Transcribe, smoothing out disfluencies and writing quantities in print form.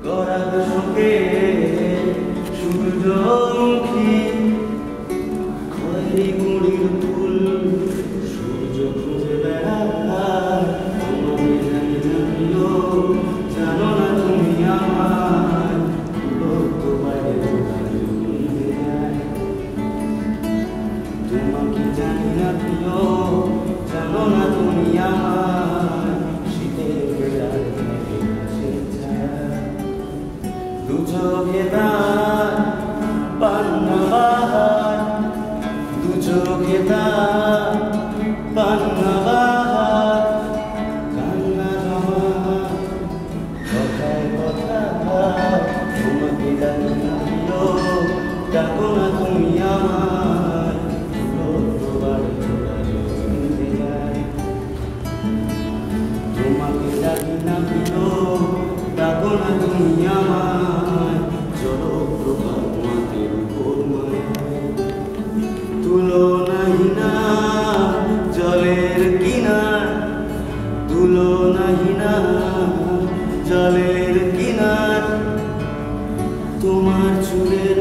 গরাদ শোকে সূর্যমুখী খয়েরি গুঁড়ির ফুল সূর্য খুঁজে বেড়ায় তোমাকে জানি জানিও জানো না তুমি আমায় লোক বাইরে যায় তোমাকে জানি না প্রিয় জানো না তুমি আমায় শীতের বেলায় দু চোখে তার পান্না বাহার দু চোখে তার পান্না বাহার কান্না জমা কথায় কথা তোমাকে জানি না প্রিয় ডাকো না তুমি আমায় তোমাকে জানি না প্রিয় ডাকো না তুমি আমায় চলো প্রভাত মাতের উপর তুলনাহীনা জলের কিনার তুলনাহীনা জলের কিনার তোমার চুলের